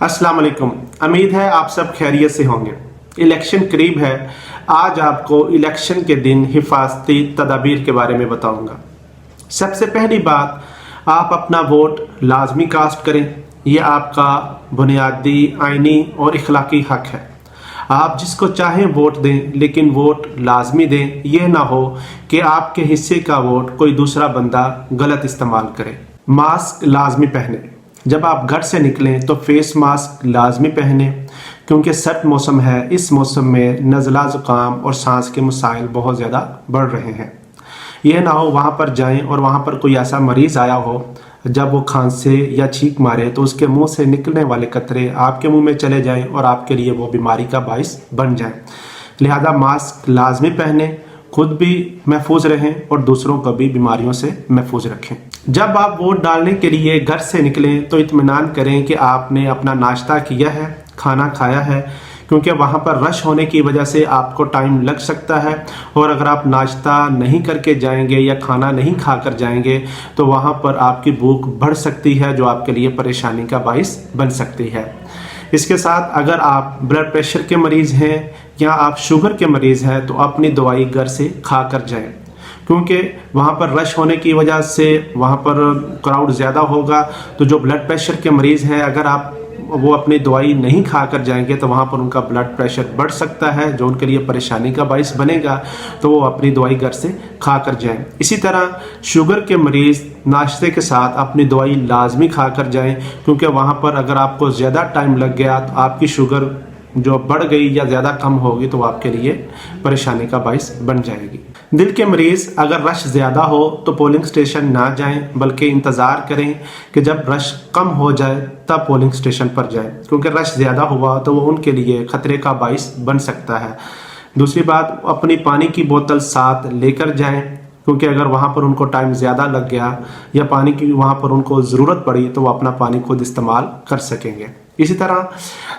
अस्सलाम वालेकुम। उम्मीद है आप सब खैरियत से होंगे। इलेक्शन करीब है। आज आपको इलेक्शन के दिन हिफाजती तदाबीर के बारे में बताऊंगा। सबसे पहली बात, आप अपना वोट लाजमी कास्ट करें। यह आपका बुनियादी आइनी और इखलाकी हक है। आप जिसको चाहें वोट दें, लेकिन वोट लाजमी दें। यह ना हो कि आपके हिस्से का वोट कोई दूसरा बंदा गलत इस्तेमाल करे। मास्क लाजमी पहने। जब आप घर से निकलें तो फेस मास्क लाजमी पहने, क्योंकि सर्द मौसम है। इस मौसम में नज़ला ज़ुकाम और सांस के मसाइल बहुत ज़्यादा बढ़ रहे हैं। यह ना हो वहाँ पर जाएं और वहाँ पर कोई ऐसा मरीज़ आया हो, जब वो खांसे या छींक मारे तो उसके मुंह से निकलने वाले कतरे आपके मुंह में चले जाएं और आपके लिए वो बीमारी का बाइस बन जाए। लिहाजा मास्क लाजमी पहने, खुद भी महफूज रहें और दूसरों को भी बीमारियों से महफूज रखें। जब आप वोट डालने के लिए घर से निकलें तो इत्मीनान करें कि आपने अपना नाश्ता किया है, खाना खाया है, क्योंकि वहाँ पर रश होने की वजह से आपको टाइम लग सकता है। और अगर आप नाश्ता नहीं करके जाएंगे या खाना नहीं खाकर जाएंगे तो वहाँ पर आपकी भूख बढ़ सकती है, जो आपके लिए परेशानी का बाइस बन सकती है। इसके साथ अगर आप ब्लड प्रेशर के मरीज़ हैं या आप शुगर के मरीज़ हैं तो अपनी दवाई घर से खा कर जाएं, क्योंकि वहाँ पर रश होने की वजह से वहाँ पर क्राउड ज़्यादा होगा। तो जो ब्लड प्रेशर के मरीज़ हैं, अगर आप वो अपनी दवाई नहीं खा कर जाएंगे तो वहाँ पर उनका ब्लड प्रेशर बढ़ सकता है, जो उनके लिए परेशानी का बाइस बनेगा। तो वो अपनी दवाई घर से खा कर जाएं। इसी तरह शुगर के मरीज़ नाश्ते के साथ अपनी दवाई लाजमी खा कर जाएं, क्योंकि वहाँ पर अगर आपको ज़्यादा टाइम लग गया तो आपकी शुगर जो बढ़ गई या ज़्यादा कम होगी तो आपके लिए परेशानी का बाइस बन जाएगी। दिल के मरीज़ अगर रश ज़्यादा हो तो पोलिंग स्टेशन ना जाएं, बल्कि इंतज़ार करें कि जब रश कम हो जाए तब पोलिंग स्टेशन पर जाएं, क्योंकि रश ज़्यादा हुआ तो वो उनके लिए ख़तरे का बाइस बन सकता है। दूसरी बात, अपनी पानी की बोतल साथ लेकर जाएं, क्योंकि अगर वहाँ पर उनको टाइम ज़्यादा लग गया या पानी की वहाँ पर उनको ज़रूरत पड़ी तो वो अपना पानी खुद इस्तेमाल कर सकेंगे। इसी तरह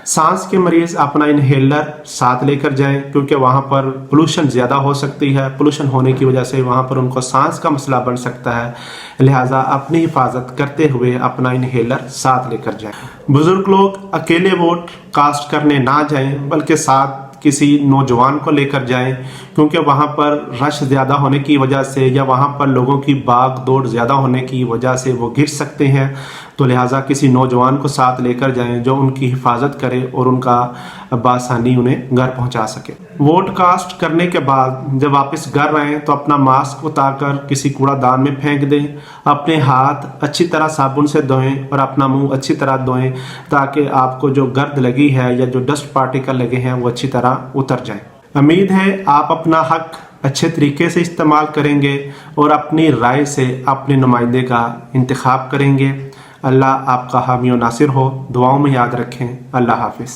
सांस के मरीज़ अपना इनहेलर साथ लेकर जाएं, क्योंकि वहाँ पर पोल्यूशन ज़्यादा हो सकती है। पोल्यूशन होने की वजह से वहाँ पर उनको सांस का मसला बन सकता है। लिहाजा अपनी हिफाजत करते हुए अपना इनहेलर साथ लेकर जाएं। बुज़ुर्ग लोग अकेले वोट कास्ट करने ना जाएं, बल्कि साथ किसी नौजवान को लेकर जाएं, क्योंकि वहाँ पर रश ज़्यादा होने की वजह से या वहाँ पर लोगों की भाग दौड़ ज़्यादा होने की वजह से वो गिर सकते हैं। तो लिहाजा किसी नौजवान को साथ लेकर जाएं जो उनकी हिफाजत करे और उनका बासानी उन्हें घर पहुँचा सके। वोट कास्ट करने के बाद जब वापस घर आएँ तो अपना मास्क उतारकर किसी कूड़ादान में फेंक दें। अपने हाथ अच्छी तरह साबुन से धोएं और अपना मुंह अच्छी तरह धोएं, ताकि आपको जो गर्द लगी है या जो डस्ट पार्टिकल लगे हैं वो अच्छी तरह उतर जाएं। उम्मीद है आप अपना हक अच्छे तरीके से इस्तेमाल करेंगे और अपनी राय से अपने नुमाइंदे का इंतखाब करेंगे। अल्लाह आपका हामी और नासिर हो। दुआओं में याद रखें। अल्लाह हाफिज़।